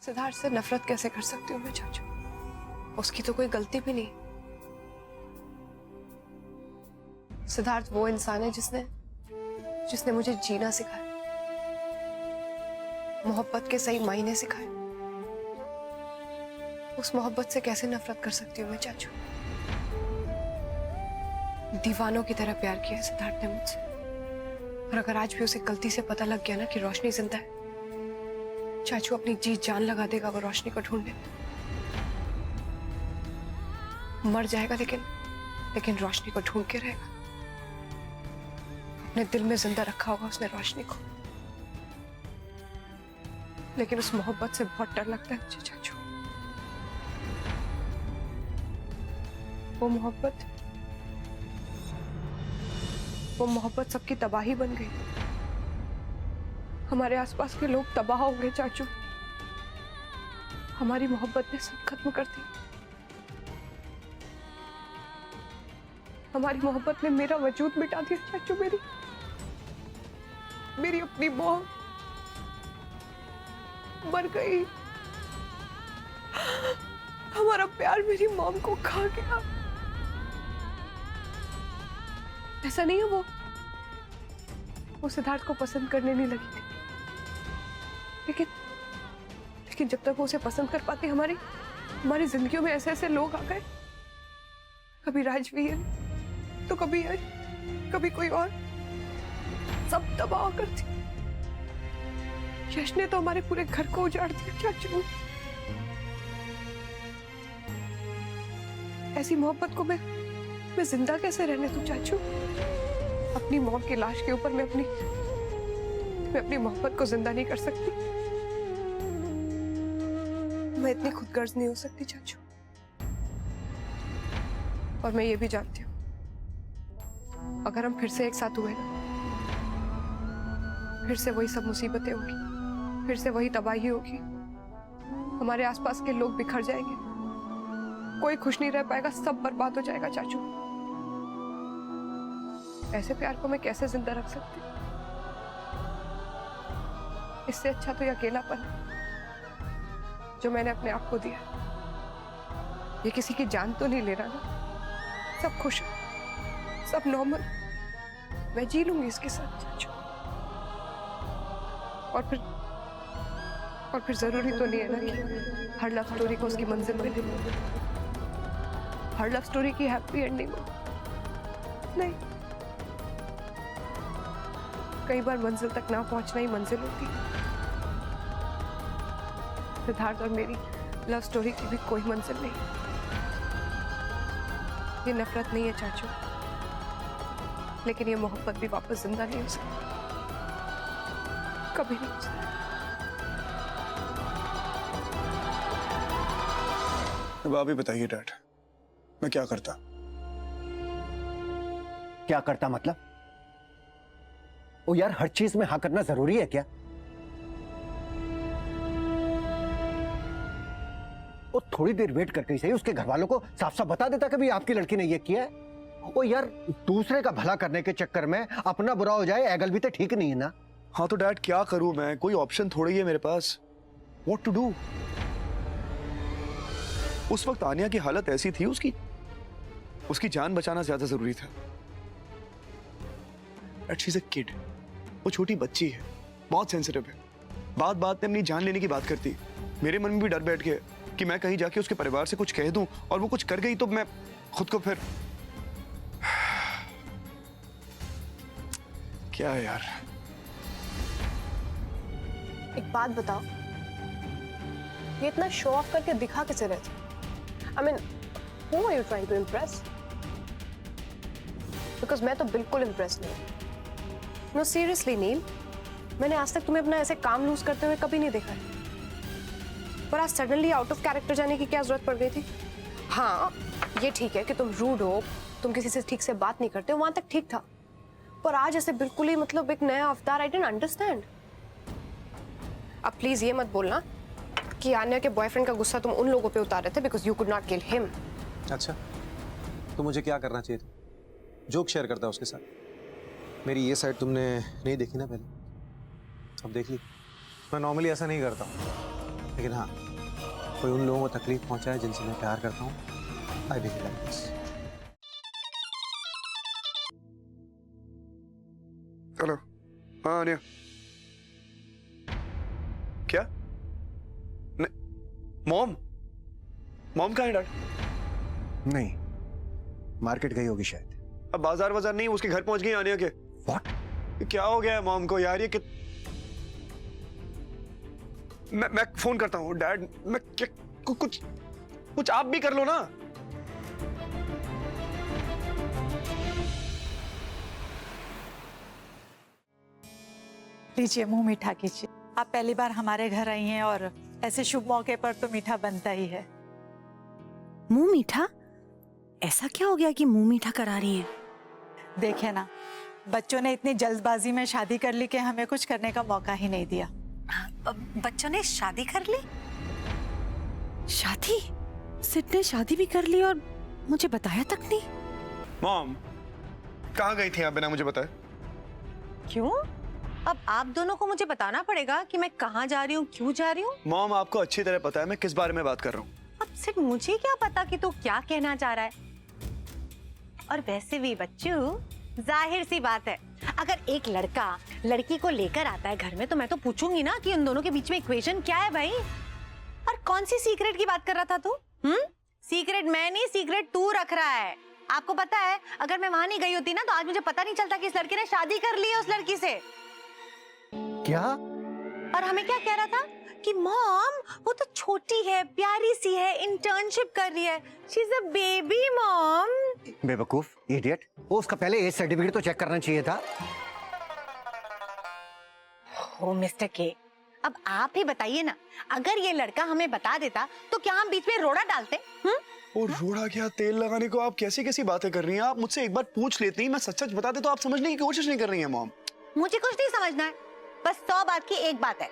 सिद्धार्थ से नफरत कैसे कर सकती हूँ मैं चाचू? उसकी तो कोई गलती भी नहीं। सिद्धार्थ वो इंसान है जिसने जिसने मुझे जीना सिखाया, मोहब्बत के सही मायने सिखाए। उस मोहब्बत से कैसे नफरत कर सकती हूँ मैं चाचू? दीवानों की तरह प्यार किया है सिद्धार्थ ने मुझसे, और अगर आज भी उसे गलती से पता लग गया ना कि रोशनी जिंदा है, चाचू अपनी जी जान लगा देगा वो रोशनी को ढूंढने। मर जाएगा लेकिन रोशनी को ढूंढ के रहेगा। अपने दिल में जिंदा रखा होगा उसने रोशनी को, लेकिन उस मोहब्बत से बहुत डर लगता है मुझे चाचू। वो मोहब्बत सबकी तबाही बन गई। हमारे आसपास के लोग तबाह होंगे चाचू। हमारी मोहब्बत ने सब खत्म कर दी। हमारी मोहब्बत ने मेरा वजूद मिटा दिया चाचू। मेरी अपनी मोह मर गई। हमारा प्यार मेरी मॉम को खा गया। ऐसा नहीं है वो सिद्धार्थ को पसंद करने नहीं लगी थी, लेकिन जब तक वो उसे पसंद कर पाती, हमारी जिंदगियों में ऐसे ऐसे लोग आ गए। कभी राजवीर, तो कभी यश, कभी कोई और, सब तबाह करती। यश ने तो हमारे पूरे घर को उजाड़ दिया चाचू। ऐसी मोहब्बत को मैं जिंदा कैसे रहने दूं चाचू? अपनी मौत की लाश के ऊपर मैं अपनी मोहब्बत को जिंदा नहीं कर सकती। मैं इतनी खुदगर्ज नहीं हो सकती चाचू। और मैं ये भी जानती हूँ, अगर हम फिर से एक साथ हुए ना, फिर से वही सब मुसीबतें होगी, फिर से वही तबाही होगी। हमारे आसपास के लोग बिखर जाएंगे, कोई खुश नहीं रह पाएगा, सब बर्बाद हो जाएगा चाचू। ऐसे प्यार को मैं कैसे जिंदा रख सकती? इससे अच्छा तो ये अकेलापन है जो मैंने अपने आप को दिया। ये किसी की जान तो नहीं ले रहा ना, सब खुश है, सब नॉर्मल, मैं जी लूंगी इसके साथ चाचू। और फिर जरूरी तो नहीं है ना कि हर लव स्टोरी को उसकी मंजिल मिले, हर लव स्टोरी की हैप्पी एंडिंग हो। नहीं, कई बार मंजिल तक ना पहुंचना ही मंजिल होती है। सिद्धार्थ और मेरी लव स्टोरी की भी कोई मंजिल नहीं। ये नफरत नहीं है चाचू, लेकिन ये मोहब्बत भी वापस जिंदा नहीं हो सकती, कभी नहीं हो सकती। अब आप ही बताइए डैड, मैं क्या करता? क्या करता मतलब? ओ यार, हर चीज में हाँ करना जरूरी है क्या? ओ थोड़ी देर वेट करके ही सही उसके घर वालों को साफ साफ बता देता कि भी आपकी लड़की ने ये किया है। ओ यार, दूसरे का भला करने के चक्कर में अपना बुरा हो जाए, एगल भी तो ठीक नहीं है ना। हाँ तो डैड क्या करूं मैं? कोई ऑप्शन थोड़ी है मेरे पास। What to do? उस वक्त आनिया की हालत ऐसी थी, उसकी जान बचाना ज्यादा जरूरी था। शी इज अ किड, वो छोटी बच्ची है, बहुत सेंसिटिव है, बात बात में अपनी जान लेने की बात करती। मेरे मन में भी डर बैठ गया कि मैं कहीं जाके उसके परिवार से कुछ कह दूं और वो कुछ कर गई तो मैं खुद को फिर क्या है यार। एक बात बताओ, ये इतना शो ऑफ करके दिखा किसे रहे थे? I mean, who are you trying to impress? Because मैं तो बिल्कुल इम्प्रेस नहीं। No, seriously नील, मैंने आज तक तुम्हें अपना ऐसे काम लूज करते हुए कभी नहीं देखा है। पर आज सडनली आउट ऑफ कैरेक्टर जाने की क्या जरूरत पड़ गई थी? हाँ, ये ठीक है कि तुम रूड हो, तुम किसी से ठीक से बात नहीं करते हो, वहां तक ठीक था। पर आज ऐसे बिल्कुल ही मतलब एक नया अवतार, आई डिडंट अंडरस्टैंड। अब प्लीज ये मत बोलना कि आन्या के बॉयफ्रेंड का गुस्सा तुम उन लोगों पे उतार रहे थे because you could not kill him. अच्छा, तो मुझे क्या करना चाहिए था? जोक शेयर करता उसके साथ। मेरी ये साइड तुमने नहीं देखी ना पहले, अब देख ली। मैं नॉर्मली ऐसा नहीं करता हूँ। लेकिन हाँ, कोई उन लोगों को तकलीफ पहुंचाए जिनसे मैं प्यार करता हूँ, I really like this. Hello. हाँ आन्या। क्या? मॉम? मॉम कहाँ है डैड? नहीं, मार्केट गई होगी शायद। अब बाजार बाजार नहीं, उसके घर पहुंच गई आन्या के। व्हाट? क्या हो गया है मॉम को यार? ये मैं फोन करता हूँ डैड। मैं क्या कुछ कुछ आप भी कर लो ना। लीजिए, मुंह मीठा कीजिए। आप पहली बार हमारे घर आई हैं और ऐसे शुभ मौके पर तो मीठा बनता ही है। मुंह मीठा? ऐसा क्या हो गया कि मुंह मीठा करा रही हैं? देखिए ना, बच्चों ने इतनी जल्दबाजी में शादी कर ली कि हमें कुछ करने का मौका ही नहीं दिया। बच्चों ने शादी कर ली? शादी? सिड ने शादी भी कर ली और मुझे बताया तक नहीं। मॉम कहाँ गई थी आप बिना मुझे बताए? क्यों? अब आप दोनों को मुझे बताना पड़ेगा कि मैं कहाँ जा रही हूँ, क्यों जा रही हूँ। मॉम आपको अच्छी तरह पता है मैं किस बारे में बात कर रहा हूँ। अब सिर्फ मुझे क्या पता कि तू क्या कहना चाह रहा है। और वैसे भी बच्चू, जाहिर सी बात है, अगर एक लड़का लड़की को लेकर आता है घर में तो मैं तो पूछूंगी ना कि उन दोनों के बीच में इक्वेशन क्या है भाई। और कौन सी सीक्रेट की बात कर रहा था तू? सीक्रेट मैं नहीं, सीक्रेट तू रख रहा है। आपको पता है, अगर मैं वहां नहीं गई होती ना तो आज मुझे पता नहीं चलता कि इस लड़के ने शादी कर ली है उस लड़की से। क्या? और हमें क्या कह रहा था कि मॉम वो तो छोटी है, प्यारी सी है, इंटर्नशिप कर रही है, she is a baby mom. बेवकूफ, इडियट। वो उसका पहले एज सर्टिफिकेट तो चेक करना चाहिए था। ओ मिस्टर के, अब आप ही बताइए ना, अगर ये लड़का हमें बता देता तो क्या हम बीच में रोड़ा डालते? और रोड़ा क्या, तेल लगाने को आप कैसी कैसी बातें कर रही हैं? आप मुझसे एक बार पूछ लेती, मैं सच सच बताते तो आप समझने की कोशिश नहीं कर रही हैं मॉम। मुझे कुछ नहीं समझना है, बस 100 बात की एक बात है,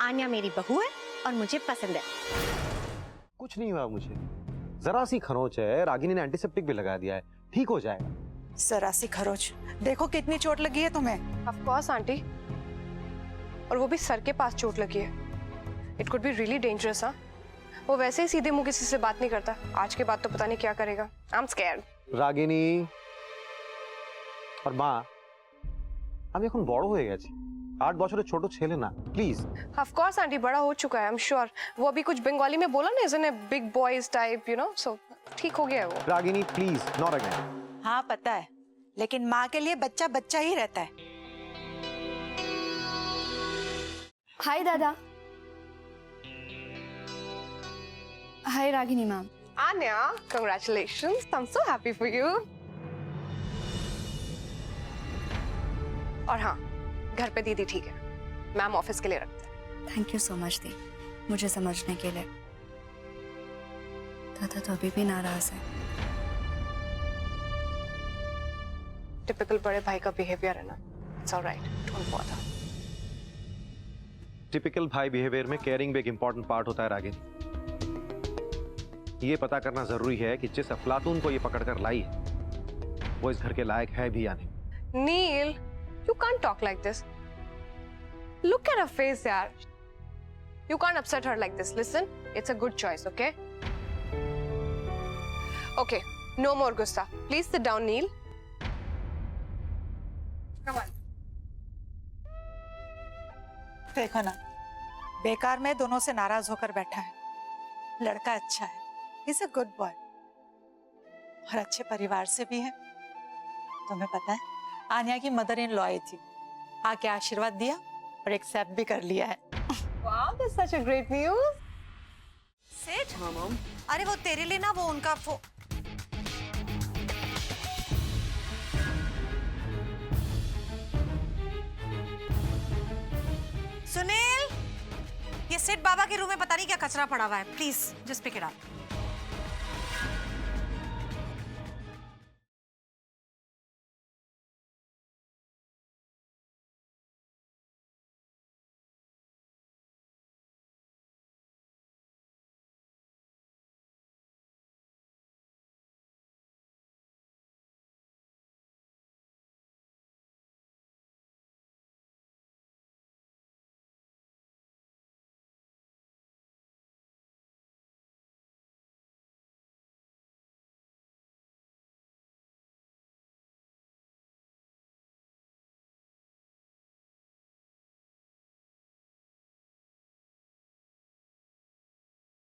आन्या मेरी बहू है और मुझे पसंद है। कुछ नहीं हुआ मुझे, जरा सी खरोंच है, रागिनी ने एंटीसेप्टिक भी लगा दिया है, ठीक हो जाएगा। जरा सी खरोच, देखो कितनी चोट लगी है तुम्हें। ऑफ कोर्स आंटी, और वो भी सर के पास चोट लगी है। It could be really dangerous. हाँ, वो वैसे ही सीधे मुंह किसी से बात नहीं करता, आज के बाद तो पता नहीं क्या करेगा। I am scared. রাগিনী আর মা, আমি এখন বড় হয়ে গেছি, 8 বছরের ছোট ছেলে না, প্লিজ। ऑफ कोर्स आंटी, बड़ा हो चुका है, आई एम श्योर। वो अभी कुछ बंगाली में बोला ना, isn't it big boys type, you know, so ठीक हो गया है वो। Ragini please, not again. हाँ पता है, लेकिन माँ के लिए बच्चा बच्चा ही रहता है। हाय दादा। Hi Ragini ma'am. Anya, congratulations, I'm so happy for you। और हाँ, घर पे दीदी ठीक है, मैम ऑफिस के लिए रखते हैं। थैंक यू सो मच दी, मुझे समझने के लिए। दादा तो अभी भी नाराज है। टिपिकल बड़े भाई का बिहेवियर है ना, it's alright, don't bother. Typical भाई बिहेवियर में केयरिंग भी एक इंपॉर्टेंट पार्ट होता है रागिनी। ये पता करना जरूरी है कि जिस अफलातून को ये पकड़कर लाई है वो इस घर के लायक है भी या नहीं। नील, you can't talk like this. Look at her face, यार। You can't upset her like this. Listen, it's a good choice, okay? Okay, no more gusta. Please sit down, Neil. Come on. देखो ना, बेकार में दोनों से नाराज होकर बैठा है। लड़का अच्छा है, इज अ गुड बॉय, और अच्छे परिवार से भी है। तुम्हें पता है, आन्या की मदर इन लॉ आई थी, आके आशीर्वाद दिया और एक्सेप्ट भी कर लिया है। Wow, that's such a great news. सेठ, अरे वो तेरे लिए ना, वो उनका सुनील, ये सेठ बाबा के रूम में पता नहीं क्या कचरा पड़ा हुआ है, please just pick it up.